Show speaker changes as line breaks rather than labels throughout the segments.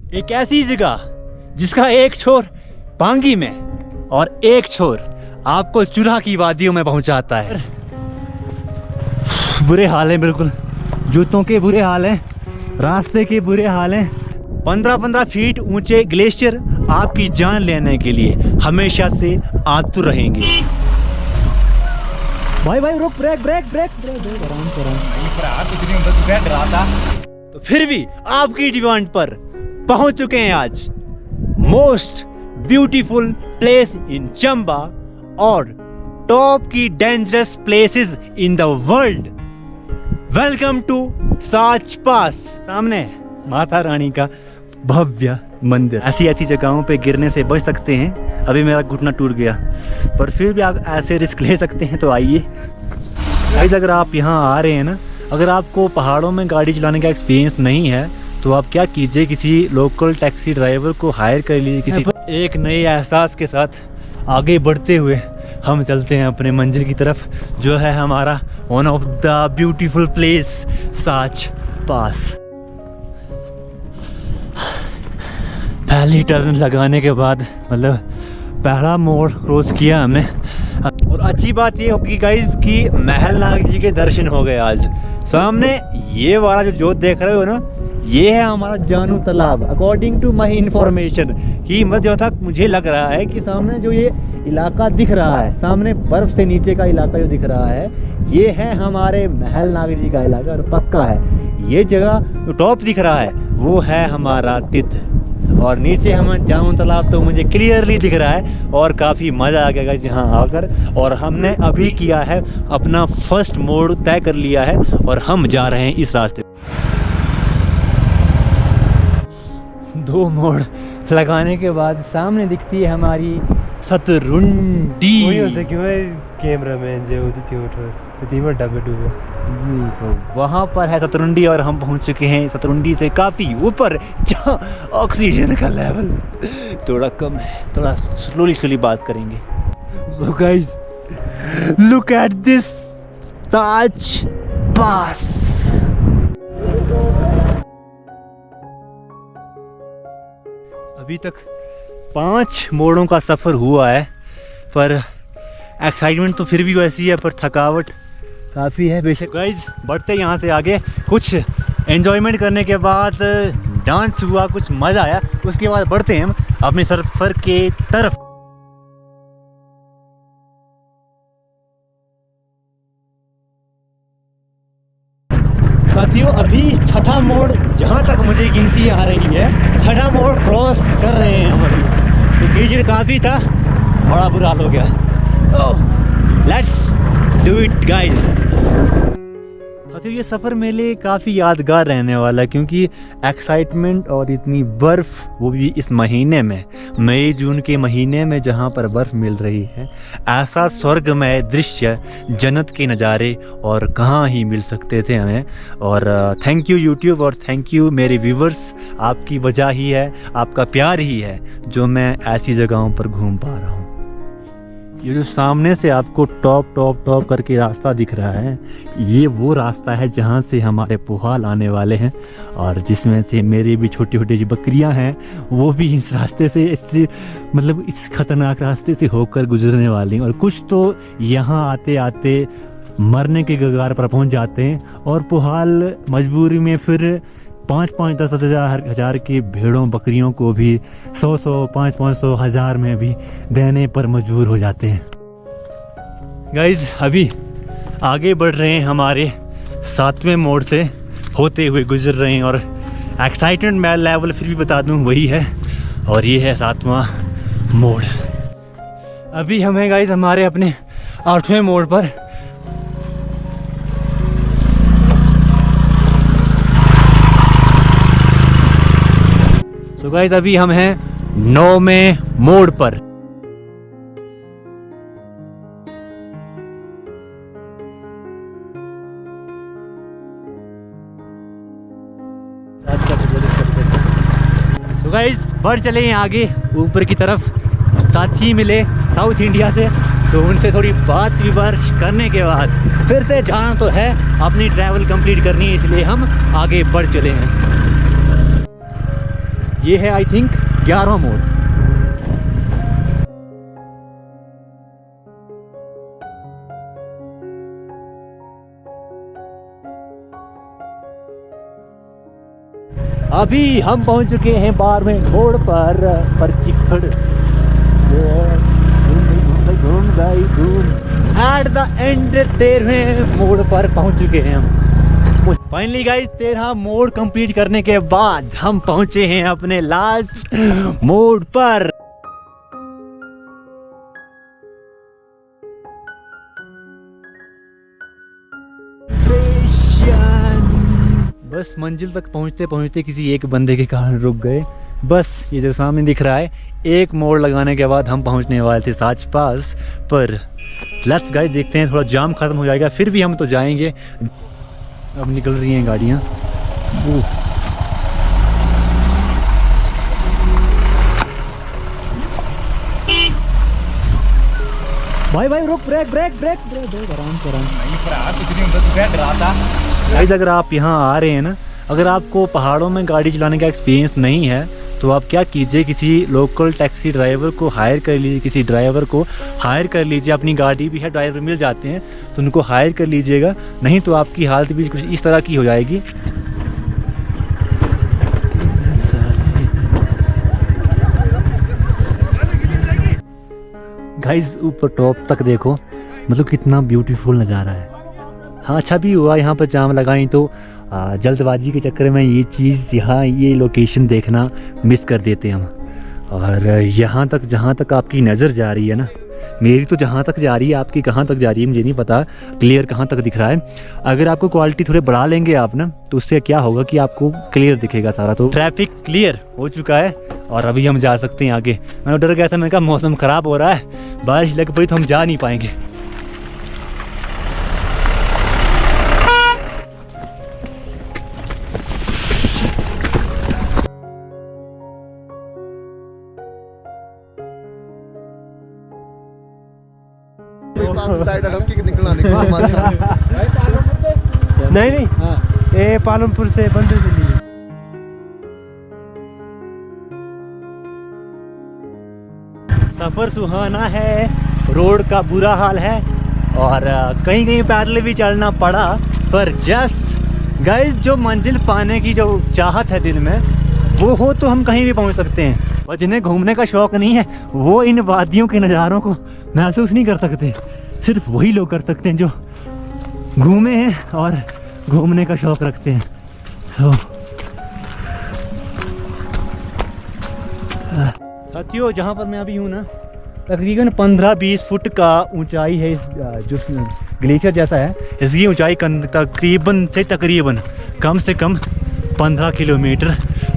एक ऐसी जगह जिसका एक छोर पांगी में और एक छोर आपको चुरा की वादियों में पहुंचाता है। बुरे हाल हैं, बिल्कुल जूतों के बुरे हाल हैं, रास्ते के बुरे हाल हैं। 15-15 फीट ऊंचे ग्लेशियर आपकी जान लेने के लिए हमेशा से आतुर रहेंगे। भाई रुक, ब्रेक आराम से। तो फिर भी आपकी डिमांड पर पहुंच चुके हैं आज most beautiful place in Chamba और टॉप की dangerous places in the world. Welcome to Sach pass. सामने माता रानी का भव्य मंदिर। ऐसी जगहों पे गिरने से बच सकते हैं। अभी मेरा घुटना टूट गया, पर फिर भी आप ऐसे रिस्क ले सकते हैं। तो आइए गाइस, अगर आप यहाँ आ रहे हैं ना, अगर आपको पहाड़ों में गाड़ी चलाने का एक्सपीरियंस नहीं है तो आप क्या कीजिए, किसी लोकल टैक्सी ड्राइवर को हायर कर लीजिए। किसी एक नए एहसास के साथ आगे बढ़ते हुए हम चलते हैं अपने मंजिल की तरफ, जो है हमारा one of the beautiful place Sach pass. पहली टर्न लगाने के बाद मतलब पहला मोड़ क्रॉस किया हमने। और अच्छी बात ये होगी गाइस कि महल नाग जी के दर्शन हो गए आज। सामने ये वाला जो जोत देख रहे हो ना, ये है हमारा जानू तालाब। अकॉर्डिंग टू माई इंफॉर्मेशन कि जो तक मुझे लग रहा है कि सामने जो ये इलाका दिख रहा है, सामने बर्फ से नीचे का इलाका जो दिख रहा है, ये है हमारे महल नाग जी का इलाका। और पक्का है ये जगह जो टॉप दिख रहा है वो है हमारा तिथ, और नीचे हम जानू तालाब तो मुझे क्लियरली दिख रहा है। और काफ़ी मज़ा आ गया यहाँ आकर। और हमने अभी किया है अपना फर्स्ट मोड़ तय कर लिया है और हम जा रहे हैं इस रास्ते। 2 मोड़ लगाने के बाद सामने दिखती है हमारी सतरुंडी।
कैमरामैन जो
तो वहाँ पर है सतरुंडी और हम पहुँच चुके हैं सतरुंडी से काफ़ी ऊपर, जहाँ ऑक्सीजन का लेवल थोड़ा कम है। थोड़ा स्लोली बात करेंगे। So guys, look at this साच पास। अभी तक 5 मोड़ों का सफ़र हुआ है, पर एक्साइटमेंट तो फिर भी वैसी है, पर थकावट काफ़ी है बेशक। गाइज बढ़ते यहाँ से आगे, कुछ एंजॉयमेंट करने के बाद डांस हुआ, कुछ मज़ा आया, उसके बाद बढ़ते हैं हम अपने सफ़र के तरफ। साथियों अभी 6ठा मोड़, जहाँ तक मुझे गिनती आ रही है 6ठा मोड़ क्रॉस कर रहे हैं हम अभी। तो कीचड़ काफ़ी था, बड़ा बुरा हाल हो गया। Let's do it guys. साथियों ये सफ़र मेरे लिए काफ़ी यादगार रहने वाला है, क्योंकि एक्साइटमेंट और इतनी बर्फ़, वो भी इस महीने में, मई जून के महीने में जहाँ पर बर्फ़ मिल रही है, ऐसा स्वर्गमय दृश्य, जन्नत के नज़ारे और कहाँ ही मिल सकते थे हमें। और थैंक यू यूट्यूब और थैंक यू मेरे व्यूवर्स, आपकी वजह ही है, आपका प्यार ही है जो मैं ऐसी जगहों पर घूम पा रहा हूँ। ये जो सामने से आपको टॉप करके रास्ता दिख रहा है, ये वो रास्ता है जहाँ से हमारे पुहाल आने वाले हैं, और जिसमें से मेरी भी छोटी छोटी जो बकरियाँ हैं वो भी इस रास्ते से, इससे मतलब इस खतरनाक रास्ते से होकर गुजरने वाली हैं। और कुछ तो यहाँ आते आते मरने के कगार पर पहुँच जाते हैं, और पुहाल मजबूरी में फिर 5-5, 10 हजार की भेड़ों बकरियों को भी 100, 500, 1000 में भी देने पर मजबूर हो जाते हैं। गाइज अभी आगे बढ़ रहे हैं, हमारे 7वें मोड़ से होते हुए गुजर रहे हैं, और एक्साइटमेंट मैं लेवल फिर भी बता दूं वही है, और ये है 7वां मोड़। अभी हम हैं गाइज हमारे अपने 8वें मोड़ पर। सो गाइस अभी हम हैं 9वें मोड़ पर। सो गाइस बढ़ चले हैं आगे ऊपर की तरफ। साथी मिले साउथ इंडिया से, तो उनसे थोड़ी बात विमर्श करने के बाद फिर से जाना तो है, अपनी ट्रैवल कंप्लीट करनी है, इसलिए हम आगे बढ़ चले हैं। ये है आई थिंक 11वां मोड़। अभी हम पहुंच चुके हैं 12वें मोड़ पर चिखड़ घूम गई घूम। एट द एंड 13वें मोड़ पर पहुंच चुके हैं हम। फाइनली गाइस 13 मोड़ कंप्लीट करने के बाद हम पहुंचे हैं अपने लास्ट मोड़ पर। बस मंजिल तक पहुंचते पहुंचते किसी एक बंदे के कारण रुक गए। बस ये जो सामने दिख रहा है, एक मोड़ लगाने के बाद हम पहुंचने वाले थे साच पास पर। लेट्स गाइस देखते हैं, थोड़ा जाम खत्म हो जाएगा फिर भी हम तो जाएंगे। अब निकल रही हैं गाड़ियाँ। भाई भाई रुक, brake brake brake brake brake, आराम से गाइस। अगर आप यहाँ आ रहे हैं ना, अगर आपको पहाड़ों में गाड़ी चलाने का एक्सपीरियंस नहीं है तो आप क्या कीजिए, किसी लोकल टैक्सी ड्राइवर को हायर कर लीजिए, किसी ड्राइवर को हायर कर लीजिए। अपनी गाड़ी भी है, ड्राइवर मिल जाते हैं तो उनको हायर कर लीजिएगा, नहीं तो आपकी हालत भी कुछ इस तरह की हो जाएगी। गाइस ऊपर टॉप तक देखो, मतलब कितना ब्यूटीफुल नज़ारा है। हाँ अच्छा भी हुआ यहाँ पर जाम लगाई, तो जल्दबाजी के चक्कर में ये चीज़, यहाँ ये लोकेशन देखना मिस कर देते हैं हम। और यहाँ तक जहाँ तक आपकी नज़र जा रही है ना, मेरी तो जहाँ तक जा रही है, आपकी कहाँ तक जा रही है मुझे नहीं पता, क्लियर कहाँ तक दिख रहा है। अगर आपको क्वालिटी थोड़े बढ़ा लेंगे आप ना, तो उससे क्या होगा कि आपको क्लियर दिखेगा सारा। तो ट्रैफिक क्लियर हो चुका है और अभी हम जा सकते हैं आगे। मैं डर गया था, मैंने कहा मौसम ख़राब हो रहा है, बारिश लग पड़ी तो हम जा नहीं पाएंगे।
नहीं नहीं, ये पालमपुर से बंदे दिल्ली।
सफ़र सुहाना है, रोड का बुरा हाल है और कहीं कहीं पैदल भी चलना पड़ा। पर जस्ट गाइस, जो मंजिल पाने की जो चाहत है दिल में, वो हो तो हम कहीं भी पहुंच सकते हैं। और जिन्हें घूमने का शौक़ नहीं है वो इन वादियों के नज़ारों को महसूस नहीं कर सकते। सिर्फ वही लोग कर सकते हैं जो घूमे हैं और घूमने का शौक़ रखते हैं। तो साथियों, जहाँ पर मैं अभी हूँ ना, तकरीबन 15-20 फुट का ऊंचाई है। इस जो ग्लेशियर जैसा है, इसकी ऊंचाई तकरीबन कम से कम 15 किलोमीटर,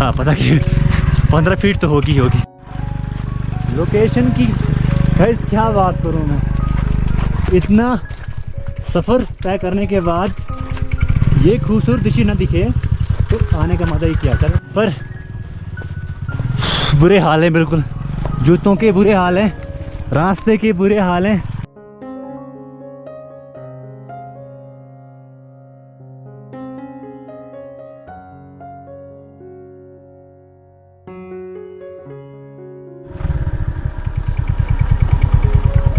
हाँ 15 फीट तो होगी। लोकेशन की गाइस क्या बात करूँ मैं, इतना सफ़र तय करने के बाद ये खूबसूरत दृश्य न दिखे तो आने का मज़ा ही क्या। चल पर बुरे हाल हैं, बिल्कुल जूतों के बुरे हाल हैं, रास्ते के बुरे हाल हैं।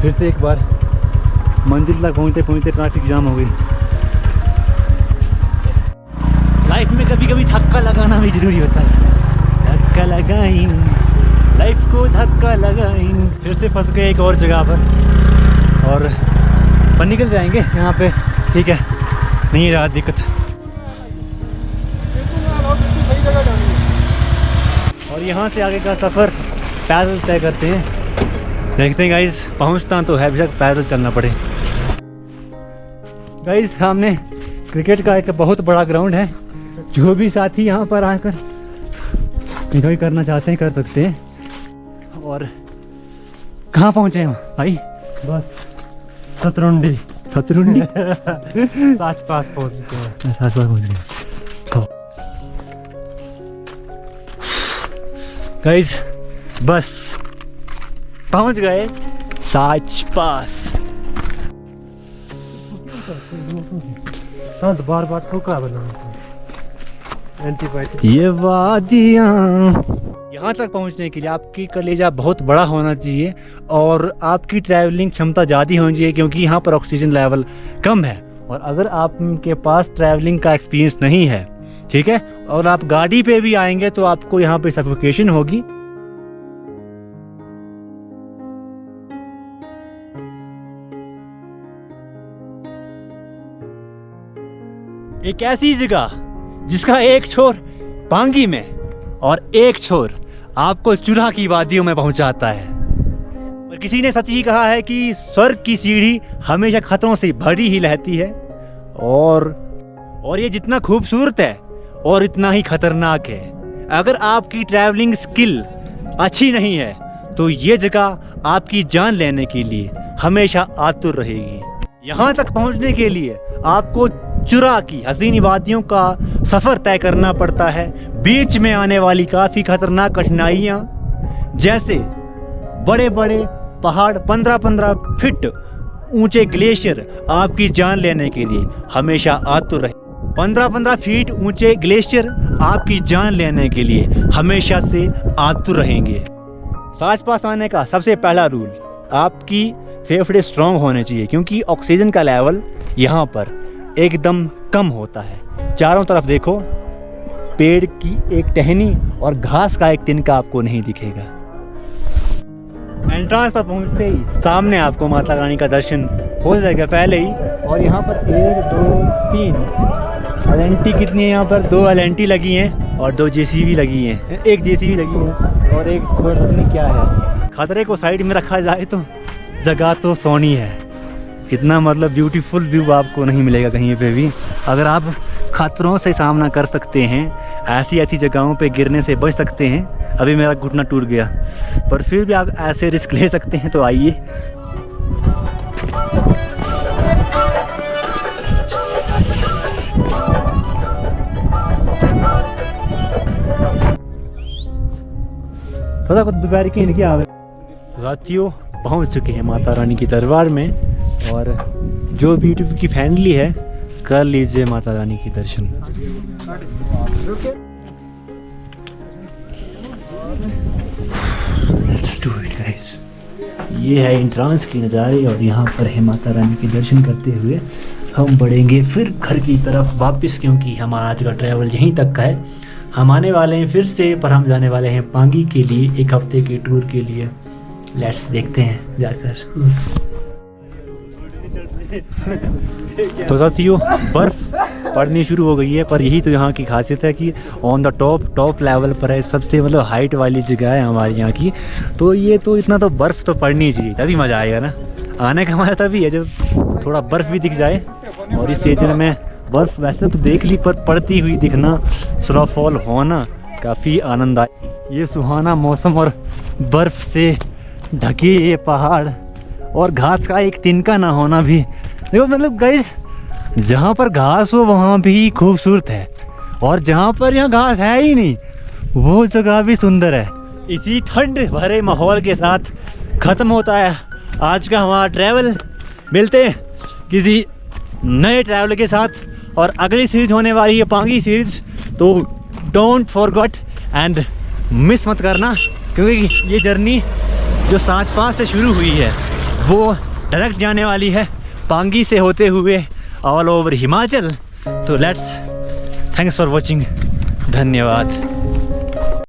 फिर से एक बार मंजिल तक पहुँचते पहुँचते ट्रैफिक जाम हो गई। लाइफ में कभी कभी धक्का लगाना भी जरूरी होता है। धक्का लगाई लाइफ को, धक्का लगाई। फिर से फंस गए एक और जगह पर निकल जाएंगे यहाँ पे, ठीक है, नहीं है ज़्यादा दिक्कत। और यहाँ से आगे का सफ़र पैदल तय करते हैं। देखते हैं गाइस, पहुँचता तो है, बेशक पैदल चलना पड़े। गाइस सामने क्रिकेट का एक बहुत बड़ा ग्राउंड है, जो भी साथी यहाँ पर आकर एंजॉय करना चाहते हैं कर सकते हैं। और कहाँ पहुँचे हम भाई? बस सतरुंडी
साच पास पहुंच चुके हैं।
साच पास पहुँच गए गाइस, बस पहुँच गए साच पास।
बार बार ठोका बना एंटीबायोटिक।
ये वादियाँ यहाँ तक पहुँचने के लिए आपकी कलेजा बहुत बड़ा होना चाहिए और आपकी ट्रैवलिंग क्षमता ज़्यादा होनी चाहिए, क्योंकि यहाँ पर ऑक्सीजन लेवल कम है। और अगर आपके पास ट्रैवलिंग का एक्सपीरियंस नहीं है, ठीक है, और आप गाड़ी पे भी आएंगे तो आपको यहाँ पे सफोकेशन होगी। एक ऐसी जगह जिसका एक छोर पांगी में और एक छोर आपको चुरा की वादियों में पहुंचाता है। और किसी ने सच ही कहा है कि स्वर्ग की सीढ़ी हमेशा खतरों से भरी ही रहती है, और ये जितना खूबसूरत है और इतना ही खतरनाक है। अगर आपकी ट्रैवलिंग स्किल अच्छी नहीं है तो ये जगह आपकी जान लेने के लिए हमेशा आतुर रहेगी। यहाँ तक पहुँचने के लिए आपको चुरा की हसीन वादियों का सफ़र तय करना पड़ता है। बीच में आने वाली काफ़ी खतरनाक कठिनाइयाँ, जैसे बड़े बड़े पहाड़, 15-15 फीट ऊंचे ग्लेशियर आपकी जान लेने के लिए हमेशा आतुर रहे। 15-15 फीट ऊंचे ग्लेशियर आपकी जान लेने के लिए हमेशा से आतुर रहेंगे। सांस पास आने का सबसे पहला रूल, आपकी फेफड़े स्ट्रॉन्ग होने चाहिए, क्योंकि ऑक्सीजन का लेवल यहाँ पर एकदम कम होता है। चारों तरफ देखो, पेड़ की एक टहनी और घास का एक तिनका आपको नहीं दिखेगा। एंट्रांस पर पहुंचते ही सामने आपको माता रानी का दर्शन हो जाएगा पहले ही। और यहाँ पर 1, 2, 3 एलएनटी कितनी है यहाँ पर? 2 एलएनटी लगी हैं और 2 जेसीबी लगी हैं। एक जेसीबी लगी है और एक क्या है। खतरे को साइड में रखा जाए तो जगह तो सोनी है। इतना मतलब ब्यूटीफुल व्यू आपको नहीं मिलेगा कहीं पे भी। अगर आप खतरों से सामना कर सकते हैं, ऐसी ऐसी जगहों पे गिरने से बच सकते हैं। अभी मेरा घुटना टूट गया, पर फिर भी आप ऐसे रिस्क ले सकते हैं, तो आइए। थोड़ा कुछ दोपहर की इनकी आवे साथियों पहुंच चुके हैं माता रानी की दरबार में, और जो ब्यूटीफुल की फैमिली है कर लीजिए माता रानी की दर्शन। Let's do it guys। ये है एंट्रांस की नज़ारे, और यहाँ पर है माता रानी के दर्शन करते हुए हम बढ़ेंगे फिर घर की तरफ वापस, क्योंकि हमारा आज का ट्रैवल यहीं तक का है। हम आने वाले हैं फिर से, पर हम जाने वाले हैं पांगी के लिए, 1 हफ्ते के टूर के लिए। लेट्स देखते हैं जाकर। तो साथियों बर्फ पड़नी शुरू हो गई है, पर यही तो यहाँ की खासियत है कि ऑन द टॉप लेवल पर है, सबसे मतलब हाइट वाली जगह है हमारे यहाँ की। तो ये तो इतना तो बर्फ़ तो पड़नी चाहिए, तभी मज़ा आएगा ना। आने का मज़ा तभी है जब थोड़ा बर्फ़ भी दिख जाए। और इस सीजन में बर्फ़ वैसे तो देख ली, पर पड़ती हुई दिखना, स्नोफॉल होना काफ़ी आनंद आए। ये सुहाना मौसम और बर्फ़ से ढके ये पहाड़ और घास का एक तिनका ना होना भी, देखो मतलब गाइस, जहाँ पर घास हो वहाँ भी खूबसूरत है, और जहाँ पर यहाँ घास है ही नहीं वो जगह भी सुंदर है। इसी ठंड भरे माहौल के साथ ख़त्म होता है आज का हमारा ट्रैवल। मिलते हैं किसी नए ट्रैवल के साथ, और अगली सीरीज होने वाली है पांगी सीरीज, तो डोंट फॉरगेट एंड मिस मत करना, क्योंकि ये जर्नी जो सांच पास से शुरू हुई है वो डायरेक्ट जाने वाली है पांगी से होते हुए ऑल ओवर हिमाचल। तो लेट्स, थैंक्स फॉर वॉचिंग, धन्यवाद।